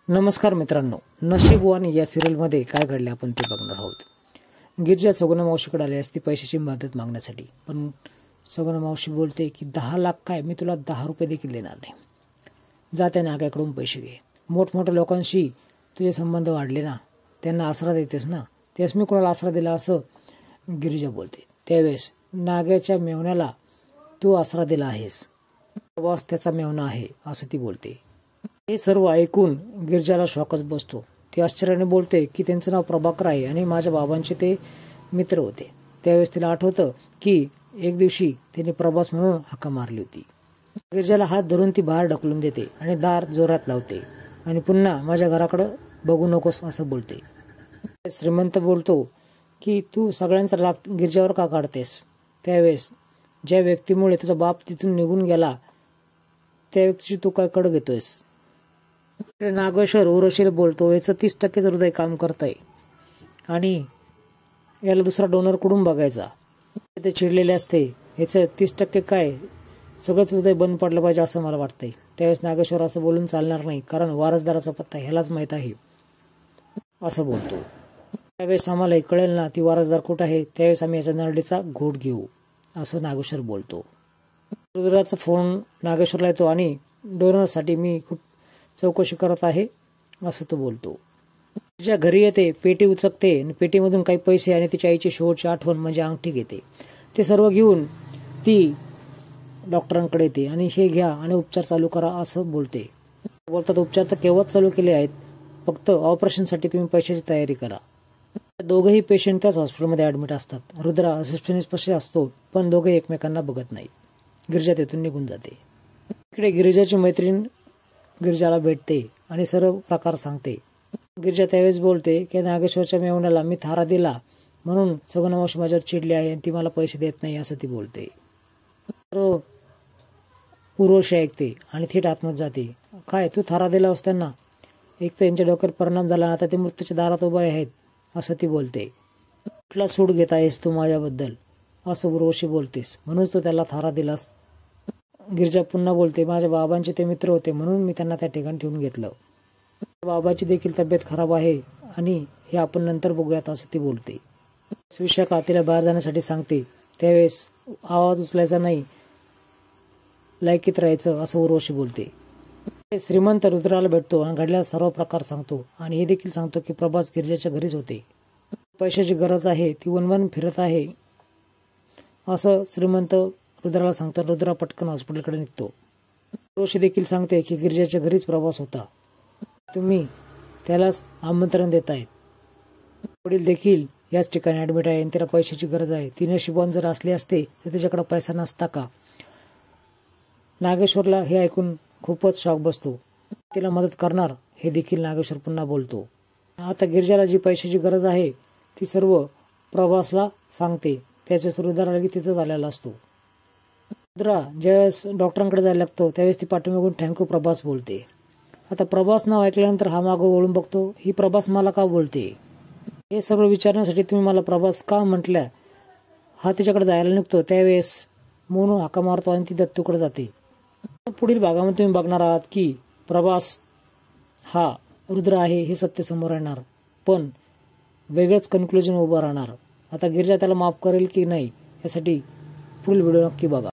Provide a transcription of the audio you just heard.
नमस्कार मित्रांनो, नशीबवान या सिरियलमध्ये काय घडले आपण ते बघणार आहोत। गिरिजा सगुणा मावशीकडे आली असती पैशाची मदत मागण्यासाठी, पण सगुणा मावशी बोलते की 10 लाख काय, मी तुला 10 रुपये देखील देणार नाही। जा त्या नाग्याकडून पैसे घे। मोठमोठ्या लोकांशी तुझे संबंध वाढले ना, त्यांना आसरा देतेस ना, तेच मी कोणाला आसरा दिला असं गिरिजा बोलते। त्यावेळेस नाग्याच्या मेवण्याला तू आसरा दिला आहेस, बॉस त्याचा मेवणा आहे असं ती बोलते। हे सर्व ऐकून गिरिजाला शॉकच बसतो। ती आश्चर्याने बोलते की त्यांचं नाव प्रभाकर आहे आणि माझ्या बाबांचे ते मित्र होते। त्यावेळेस तिला आठवतं की एक दिवशी त्यांनी प्रभास म्हणून हाका मारली होती। गिरिजाला हात धरून ती बाहेर ढकलून देते आणि दार जोरात लावते आणि पुन्हा माझ्या घराकडे बघू नकोस असं बोलते। श्रीमंत बोलतो की तू सगळ्यांचा राग गिरिजावर का काढतेस? त्यावेळेस ज्या व्यक्तीमुळे तुझा बाप तिथून निघून गेला त्या व्यक्तीची तू काय कड घेतोयस? नागेश्वर उर्वशीला बोलतो, याचं 30% हृदय काम करतंय आणि याला दुसरा डोनर कुठून बघायचा? ते चिडलेले असते, याचं 30% काय, सगळंच हृदय बंद पडलं पाहिजे असं मला वाटतंय। त्यावेळेस नागेश्वर असं बोलून चालणार नाही, कारण वारसदाराचा पत्ता ह्यालाच माहित आहे असं बोलतो। त्यावेळेस आम्हाला कळेल ना ती वारसदार कुठं आहे, त्यावेळेस आम्ही याचा नरडीचा घोट घेऊ असं नागेश्वर बोलतो। रुद्राचा फोन नागेश्वरला येतो आणि डोनरसाठी मी खूप चौकशी करत आहे असं तो बोलतो। तिच्या घरी येते, पेटी उचकते आणि पेटीमधून काही पैसे आणि तिच्या आईची शेवटची आठवण म्हणजे अंगठी घेते। ते सर्व घेऊन ती डॉक्टरांकडे येते आणि हे घ्या आणि उपचार चालू करा असं बोलते। बोलतात उपचार तर केव्हाच चालू केले आहेत, फक्त ऑपरेशनसाठी तुम्ही पैशाची तयारी करा। दोघेही पेशंट त्याच हॉस्पिटलमध्ये ऍडमिट असतात। रुद्रा रिसेप्शनिस्ट असतो, पण दोघे एकमेकांना बघत नाही। गिरिजा तेथून निघून जाते। इकडे गिरिजाची मैत्रीण गिरिजाला भेटते आणि सर्व प्रकार सांगते। गिरिजा त्यावेळेस बोलते की नागेश्वरच्या मेवण्याला मी थारा दिला म्हणून सगुणा मावशी माझ्यावर चिडली आहे आणि ती मला पैसे देत नाही असं ती बोलते। उर्वशी ऐकते आणि थेट आतमध्ये जाते। काय तू थारा दिला असताना? एक तर यांच्या डोक्यावर परिणाम झाला, आता ते मृत्यूच्या दारात उभे आहेत असं ती बोलते। कुठला सूड घेत आहेस तू माझ्याबद्दल असं उर्वशी बोलतेस, म्हणूनच तू त्याला थारा दिलास? गिरिजा पुन्हा बोलते, माझ्या बाबांचे ते मित्र होते म्हणून मी त्यांना त्या ठिकाणी ठेवून घेतलं। बाबाची देखील तब्येत खराब आहे आणि हे आपण नंतर बघूयात असं ती बोलते। विशाखा तिला बाहेर जाण्यासाठी सांगते। त्यावेळेस आवाज उचलायचा नाही, लायकीत राहायचं असं उर्वशी बोलते। श्रीमंत रुद्राला भेटतो आणि घडलेला सर्व प्रकार सांगतो आणि हे देखील सांगतो की प्रभास गिरिजाच्या घरीच होते। पैशाची गरज आहे, ती वनवन फिरत आहे असं श्रीमंत रुद्राला सांगतो। रुद्रा पटकन हॉस्पिटलकडे निघतो। उर्वशी देखील सांगते की गिरिजाच्या घरीच प्रवास होता, तुम्ही त्यालाच आमंत्रण देतायत। वडील देखील याच ठिकाणी ऍडमिट आहे आणि त्याला पैशाची गरज आहे। ती नशिबवान जर असली असते तर त्याच्याकडे पैसा नसता का? नागेश्वरला हे ऐकून खूपच शॉक बसतो। तिला मदत करणार हे देखील नागेश्वर पुन्हा बोलतो। आता गिरिजाला जी पैशाची गरज आहे ती सर्व प्रभासला सांगते। त्याच्या रुद्रा लगेच तिथंच आलेला असतो। रुद्रा ज्यावेळेस डॉक्टरांकडे जायला लागतो त्यावेळेस ती पाठीमागून थँक्यू प्रभास बोलते। आता प्रभास नाव ऐकल्यानंतर हा मागं वळून बघतो, ही प्रभास मला का बोलते? हे सगळं विचारण्यासाठी तुम्ही मला प्रभास का म्हटल्या? हा तिच्याकडे जायला निघतो त्यावेळेस मोनू हाका मारतो आणि ती दत्तूकडे जाते। पुढील भागामध्ये तुम्ही बघणार आहात की प्रभास हा रुद्र आहे हे सत्य समोर येणार, पण वेगळंच कन्क्लुजन उभं राहणार। आता गिरिजा त्याला माफ करेल की नाही यासाठी फुल व्हिडिओ नक्की बघा।